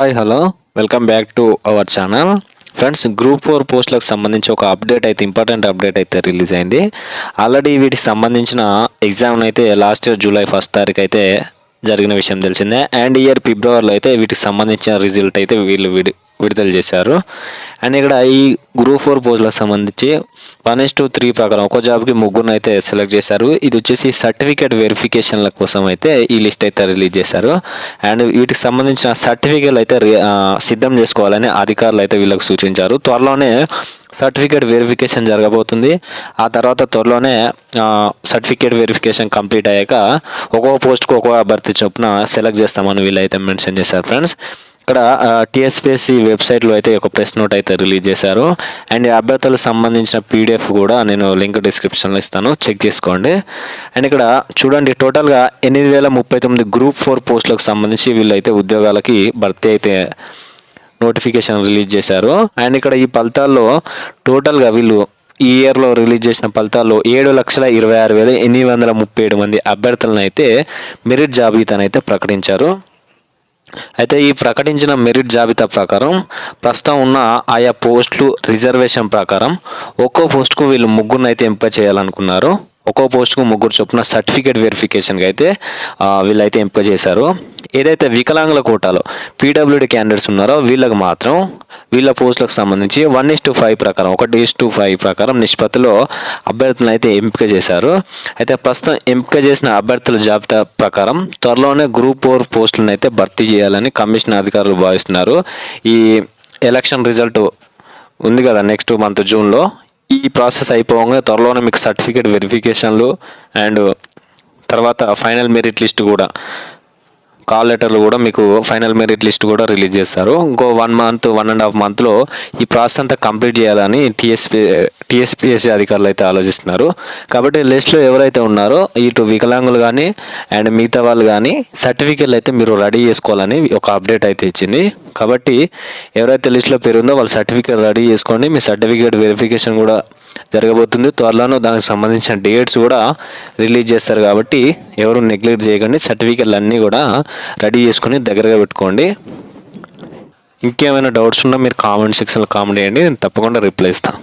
Hi hello welcome back to our channel friends. Group 4 పోస్టులకు సంబంధించి ఒక అప్డేట్ అయితే ఇంపార్టెంట్ అప్డేట్ అయితే రిలీజ్ అయింది. ఆల్రెడీ వీటికి సంబంధించిన ఎగ్జామ్ అయితే లాస్ట్ ఇయర్ జూలై 1 తారీఖు అయితే జరిగిన విషయం తెలిసిందే. అండ్ ఇయర్ ఫిబ్రవరిలో అయితే వీటికి సంబంధించిన రిజల్ట్ అయితే వీళ్ళు విడుదల చేశారు. అండ్ ఇక్కడ ఈ గ్రూప్ 4 పోస్టులకు సంబంధించి 1:3 ప్రకారం ఒక జాబ్కి ముగ్గురు అయితే సెలెక్ట్ చేశారు. ఇది వచ్చేసి సర్టిఫికేట్ వెరిఫికేషన్ల కోసం అయితే ఈ లిస్ట్ అయితే రిలీజ్ చేశారు. అండ్ వీటికి సంబంధించిన సర్టిఫికేట్లు అయితే సిద్ధం చేసుకోవాలని అధికారులు అయితే వీళ్ళకి సూచించారు. త్వరలోనే సర్టిఫికేట్ వెరిఫికేషన్ జరగబోతుంది. ఆ తర్వాత త్వరలోనే సర్టిఫికేట్ వెరిఫికేషన్ కంప్లీట్ అయ్యాక ఒక్కొక్క పోస్ట్కు ఒక్కొక్క అభ్యర్థి చొప్పున సెలెక్ట్ చేస్తామని వీళ్ళైతే మెన్షన్ చేశారు ఫ్రెండ్స్. ఇక్కడ టీఎస్పీఎస్సీ వెబ్సైట్లో అయితే ఒక ప్రెస్ నోట్ అయితే రిలీజ్ చేశారు. అండ్ ఈ అభ్యర్థులకు సంబంధించిన పీడిఎఫ్ కూడా నేను లింక్ డిస్క్రిప్షన్లో ఇస్తాను, చెక్ చేసుకోండి. అండ్ ఇక్కడ చూడండి, టోటల్గా 8039 గ్రూప్ 4 పోస్టులకు సంబంధించి వీళ్ళైతే ఉద్యోగాలకి భర్తీ అయితే నోటిఫికేషన్ రిలీజ్ చేశారు. అండ్ ఇక్కడ ఈ ఫలితాల్లో టోటల్గా వీళ్ళు ఈ ఇయర్లో రిలీజ్ చేసిన ఫలితాల్లో 7,26,837 మంది అభ్యర్థులను అయితే మెరిట్ జాబితాను అయితే ప్రకటించారు. అయితే ఈ ప్రకటించిన మెరిట్ జాబితా ప్రకారం ప్రస్తుతం ఉన్న ఆయా పోస్టులు రిజర్వేషన్ ప్రకారం ఒక్కో పోస్టుకు వీళ్ళు ముగ్గురిని అయితే ఎంపిక చేయాలనుకున్నారు. ఒక్కో పోస్టుకు ముగ్గురు చొప్పున సర్టిఫికేట్ వెరిఫికేషన్కి అయితే వీళ్ళైతే ఎంపిక చేశారు. ఏదైతే వికలాంగుల కోటాలో పీడబ్ల్యూడి క్యాండిడేట్స్ ఉన్నారో వీళ్ళకి మాత్రం వీళ్ళ పోస్టులకు సంబంధించి 1:5 ప్రకారం 1:5 ప్రకారం నిష్పత్తిలో అభ్యర్థులను అయితే ఎంపిక చేశారు. అయితే ప్రస్తుతం ఎంపిక చేసిన అభ్యర్థుల జాబితా ప్రకారం త్వరలోనే గ్రూప్ 4 పోస్టులను అయితే భర్తీ చేయాలని కమిషన్ అధికారులు భావిస్తున్నారు. ఈ ఎలక్షన్ రిజల్ట్ ఉంది కదా నెక్స్ట్ మంత్ జూన్లో, ఈ ప్రాసెస్ అయిపోగా త్వరలోనే మీకు సర్టిఫికేట్ వెరిఫికేషన్లు అండ్ తర్వాత ఫైనల్ మెరిట్ లిస్ట్ కూడా, కాల్ లెటర్లు కూడా మీకు ఫైనల్ మెరిట్ లిస్ట్ కూడా రిలీజ్ చేస్తారు. ఇంకో 1.5 మంత్లో ఈ ప్రాసెస్ అంతా కంప్లీట్ చేయాలని టీఎస్పీఎస్సీ అధికారులు అయితే ఆలోచిస్తున్నారు. కాబట్టి లిస్ట్లో ఎవరైతే ఉన్నారో ఇటు వికలాంగులు కానీ అండ్ మిగతా వాళ్ళు కానీ సర్టిఫికేట్లు అయితే మీరు రెడీ చేసుకోవాలని ఒక అప్డేట్ అయితే ఇచ్చింది. కాబట్టి ఎవరైతే లిస్ట్లో పేరు ఉందో వాళ్ళు సర్టిఫికేట్ రెడీ చేసుకోండి. మీ సర్టిఫికేట్ వెరిఫికేషన్ కూడా జరగబోతుంది. త్వరలోనూ దానికి సంబంధించిన డేట్స్ కూడా రిలీజ్ చేస్తారు. కాబట్టి ఎవరు నెగ్లెక్ట్ చేయకండి, సర్టిఫికేట్లు అన్నీ కూడా రెడీ చేసుకొని దగ్గరగా పెట్టుకోండి. ఇంకేమైనా డౌట్స్ ఉన్నా మీరు కామెంట్ సెక్షన్లో కామెంట్ చేయండి, నేను తప్పకుండా రిప్లై ఇస్తాను.